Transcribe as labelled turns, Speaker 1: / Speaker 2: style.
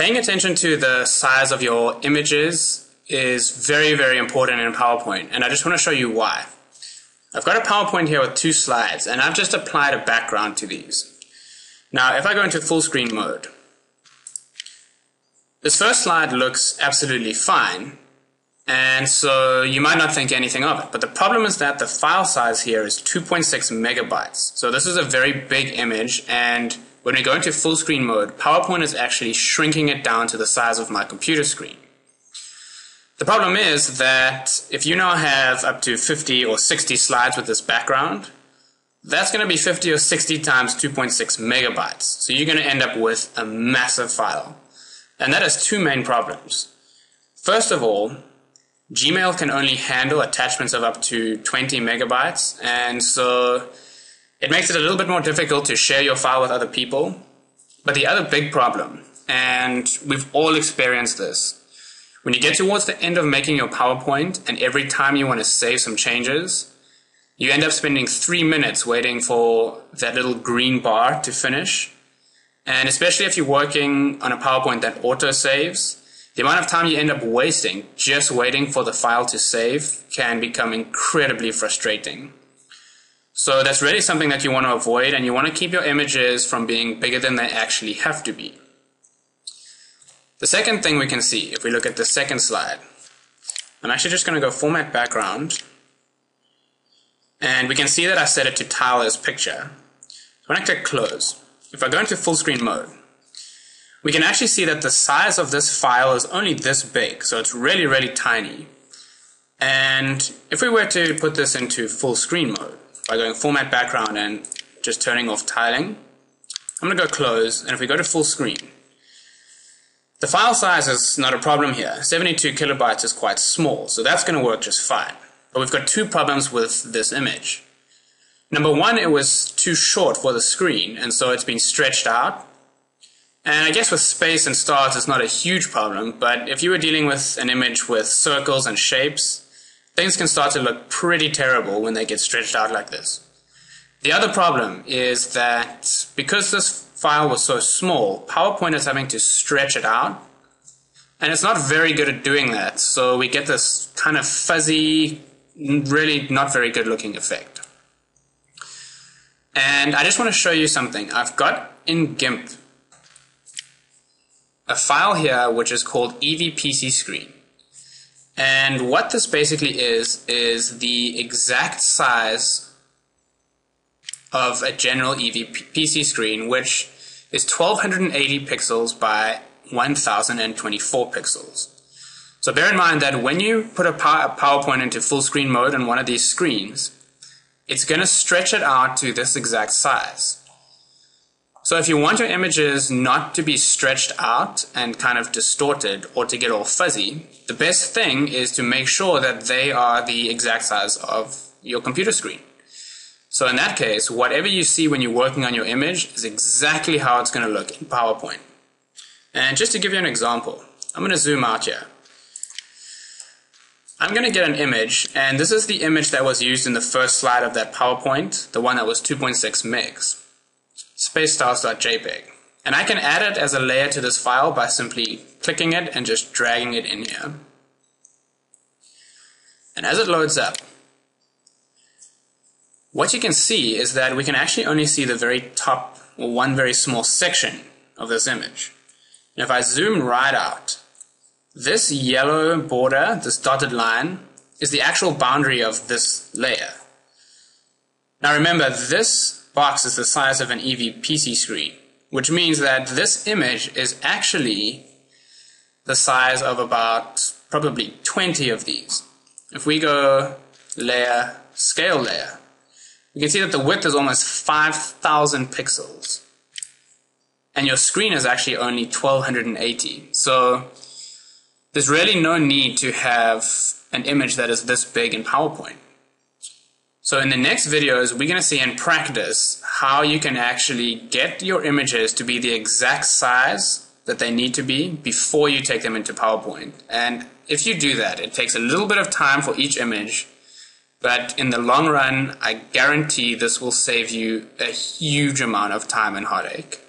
Speaker 1: Paying attention to the size of your images is very, very important in PowerPoint, and I just want to show you why. I've got a PowerPoint here with 2 slides, and I've just applied a background to these. Now, if I go into full screen mode, this first slide looks absolutely fine, and so you might not think anything of it. But the problem is that the file size here is 2.6 megabytes. So this is a very big image, and when we go into full screen mode, PowerPoint is actually shrinking it down to the size of my computer screen. The problem is that if you now have up to 50 or 60 slides with this background, that's going to be 50 or 60 times 2.6 megabytes. So you're going to end up with a massive file. And that has 2 main problems. First of all, Gmail can only handle attachments of up to 20 megabytes, and so it makes it a little bit more difficult to share your file with other people. But the other big problem, and we've all experienced this, when you get towards the end of making your PowerPoint and every time you want to save some changes, you end up spending 3 minutes waiting for that little green bar to finish. And especially if you're working on a PowerPoint that auto-saves, the amount of time you end up wasting just waiting for the file to save can become incredibly frustrating. So that's really something that you want to avoid, and you want to keep your images from being bigger than they actually have to be. The second thing we can see, if we look at the second slide, I'm actually just going to go Format Background, and we can see that I set it to Tile as Picture. So when I click Close, if I go into full screen mode, we can actually see that the size of this file is only this big, so it's really, really tiny. And if we were to put this into full screen mode, by going Format Background and just turning off tiling, I'm going to go Close, and if we go to full screen, the file size is not a problem here. 72 kilobytes is quite small, so that's going to work just fine. But we've got 2 problems with this image. Number one, it was too short for the screen, and so it's been stretched out. And I guess with space and stars it's not a huge problem, but if you were dealing with an image with circles and shapes, things can start to look pretty terrible when they get stretched out like this. The other problem is that because this file was so small, PowerPoint is having to stretch it out, and it's not very good at doing that, so we get this kind of fuzzy, really not very good looking effect. And I just want to show you something. I've got in GIMP a file here which is called EVPC screen. And what this basically is the exact size of a general EVPC screen, which is 1280 pixels by 1024 pixels. So bear in mind that when you put a PowerPoint into full screen mode on one of these screens, it's going to stretch it out to this exact size. So if you want your images not to be stretched out and kind of distorted or to get all fuzzy, the best thing is to make sure that they are the exact size of your computer screen. So in that case, whatever you see when you're working on your image is exactly how it's going to look in PowerPoint. And just to give you an example, I'm going to zoom out here. I'm going to get an image, and this is the image that was used in the first slide of that PowerPoint, the one that was 2.6 megs. Spacestars.jpg, and I can add it as a layer to this file by simply clicking it and just dragging it in here. And as it loads up, what you can see is that we can actually only see the very top, or one very small section of this image. And if I zoom right out, this yellow border, this dotted line, is the actual boundary of this layer. Now remember, this box is the size of an EVPC screen, which means that this image is actually the size of about probably 20 of these. If we go layer, scale layer, you can see that the width is almost 5,000 pixels, and your screen is actually only 1280. So there's really no need to have an image that is this big in PowerPoint. So in the next videos, we're going to see in practice how you can actually get your images to be the exact size that they need to be before you take them into PowerPoint. And if you do that, it takes a little bit of time for each image, but in the long run, I guarantee this will save you a huge amount of time and heartache.